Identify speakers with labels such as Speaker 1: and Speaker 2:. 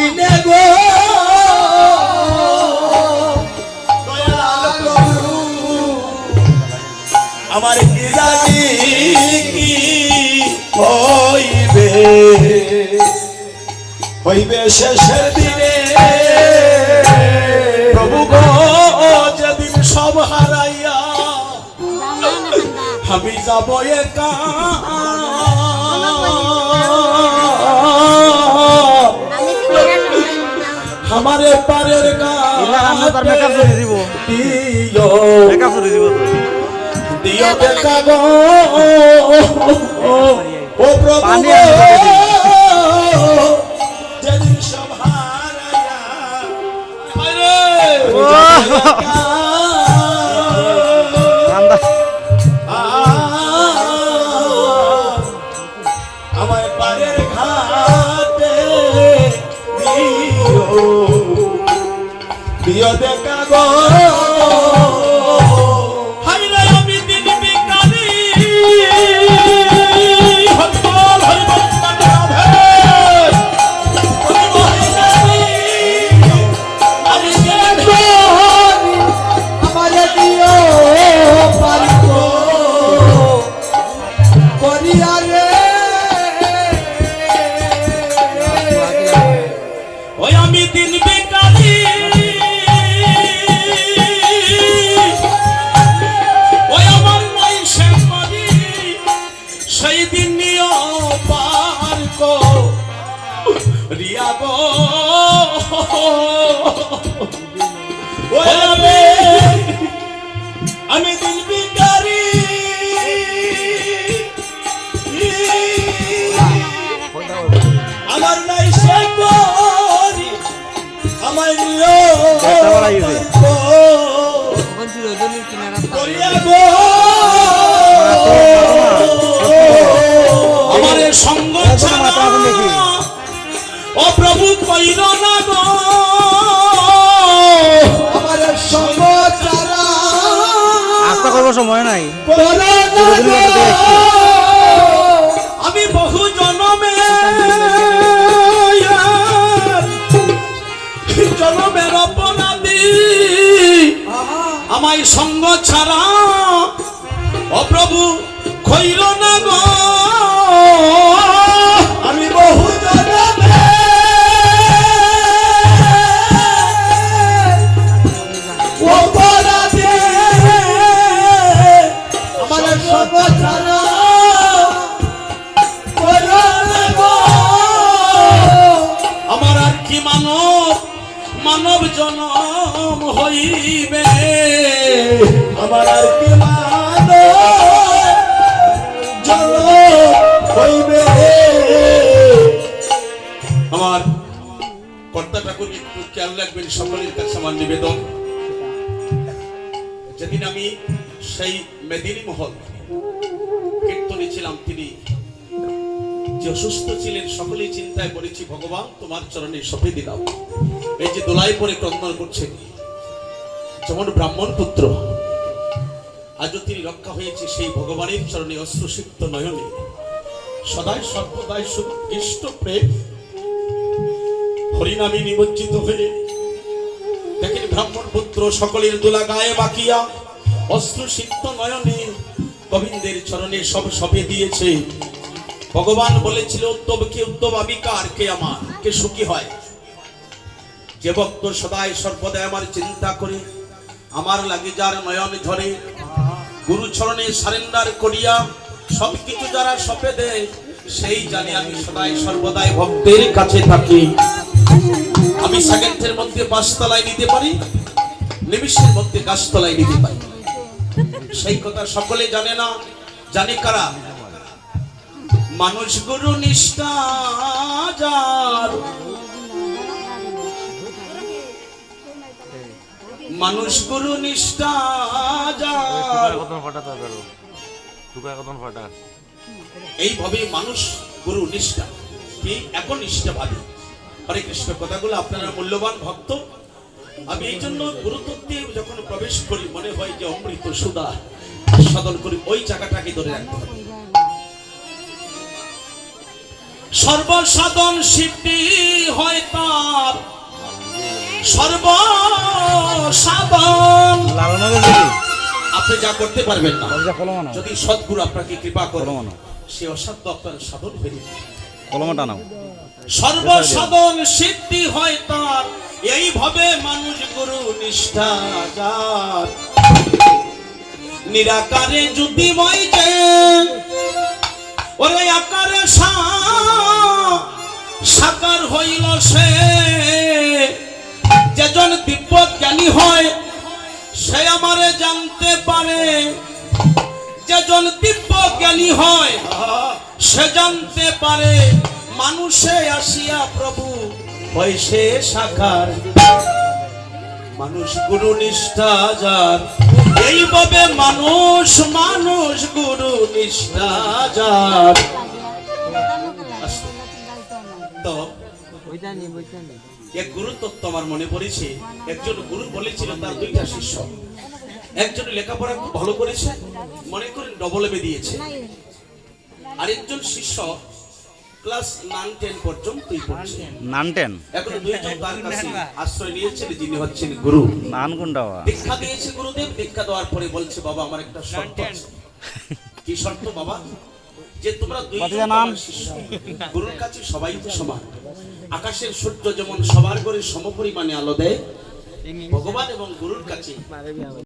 Speaker 1: দিনে গো দয়াল প্রভু আমার কি জানি কি হইবে হইবে শেষের দিনে প্রভু গো যেদিন সব হারাইয়া আমি যাব একা हमारे पारेर दियो देखा गो ओ प्रभु जदिन सब हाराया हमारे पारेर घाटे दियो देखा गो हायरे আমি দিন বিকারি হরিবল হরিবল রাধে আমি দেখো আমারে দিও পারবো করিয়া রে ওই আমি দিন বিকারি সেই দিন নিও পার কো রিয়া গো আমি দিল বিকারি আমার নাই সে করি আমার নিও করিয়া গো हमारे संग ओ प्रभु कइर ना गो हमारे संग छाड़ा आस्था करबो समय নাই আমি বহু জন্মে জন্মের অপরাধী আমায় সঙ্গ ছাড়া ও প্রভু কইর না গো আমি বহু জন্মে অপরাধী আমার সঙ্গ ছাড়া কইর না গো আমার আর কি মানব জনম হইবে আমার আর কি মানব হইবে আমার কর্তা ঠাকুর একটু খেয়াল রাখবেন সকলের কাছে আমার নিবেদন যেদিন আমি সেই মেদিনী মহল কীর্তনে ছিলাম তিনি যে অসুস্থ ছিলেন সকলেই চিন্তায় পড়েছি ভগবান তোমার চরণে সঁপে দিলাম এই যে দোলাই পরে ক্রন্দন করছেন যেমন ব্রাহ্মণ পুত্র আজও তিনি রক্ষা হয়েছে সেই ভগবানের চরণে অশ্রুসিক্ত নয়নে সদাই সর্বদাই সুদৃষ্ট প্রেম হরিনামে নিমজ্জিত হয়ে দেখেন ব্রাহ্মণ পুত্র সকলের দোলা গায়ে মাখিয়া অশ্রুসিক্ত নয়নে গোবিন্দের চরণে সব সঁপে দিয়েছে ভগবান বলেছিল উত্তম কে উত্তম আমি কার কে আমার কে সুখী হয় যে ভক্ত সদাই সর্বদাই আমার চিন্তা করে আমার লাগে যার নয়ন ঝরে গুরু চরণে সারেন্ডার করিয়া সবকিছু যারা সঁপে দেয় সেই জানি আমি সদাই সর্বদাই ভক্তের কাছে থাকি আমি সেকেন্ডের মধ্যে 5 তলায় নিতে পারি নিমিষের মধ্যে গাছতলায় নিতে পারি সেই কথা সকলে জানে না জানে কারা মানুষ গুরু নিষ্ঠা যার মানুষ গুরু নিষ্ঠা যার এইভাবে মানুষ গুরু নিষ্ঠা কি এখন নিষ্ঠা ভাবি হরে কৃষ্ণ কথাগুলো আপনারা মূল্যবান ভক্ত আমি এই জন্য গুরুতত্ত্বে যখন প্রবেশ করি মনে হয় যে অমৃত সুধা সাধন করি ওই জায়গাটাকে ধরে রাখতে হবে সর্বসাধন সিদ্ধি হয় তার সর্বসাধন আপনি যা করতে পারবেন না, যদি সদ্গুরু আপনাকে কৃপা করে সে অসাধ্য আপনার সাধন হয়ে যাবে। সর্বসাধন সিদ্ধি হয় তার, এইভাবে মানুষ গুরু নিষ্ঠা যার। নিরাকারে যদি বইছে ওরে আকারে সাকার হইল সে, যেজন দিব্য জ্ঞানী হয় সে আমারে জানতে পারে, যেজন দিব্য জ্ঞানী হয় সে জানতে পারে। মানুষে আসিয়া প্রভু হয় সে সাকার, মানুষ গুরু নিষ্ঠা যার। এইভাবে মানুষ গুরু নিষ্ঠা যার। তো এক গুরু তত্ত্ব আমার মনে পড়েছে। একজন গুরু বলেছিল তার দুইটা শিষ্য, একজন লেখাপড়া খুব ভালো করেছে, মনে করেন ডবল এ দিয়েছে, আরেকজন শিষ্য ক্লাস 9-10 পর্যন্তই পড়ছে।
Speaker 2: 9-10
Speaker 1: এখন দুইজন তার কাছে আশ্রয় নিয়েছেন, যিনি হচ্ছেন গুরু। দীক্ষা দিয়েছে গুরুদেব। দীক্ষা দেওয়ার পরে বলছে, বাবা আমার একটা শর্ত আছে। কি শর্ত বাবা? যে তোমরা দুইজন শিষ্য, গুরুর কাছে সবাই তো সমান। আকাশের সূর্য যেমন সবার করে সমপরিমাণে আলো দেয়, ভগবান এবং গুরুর কাছে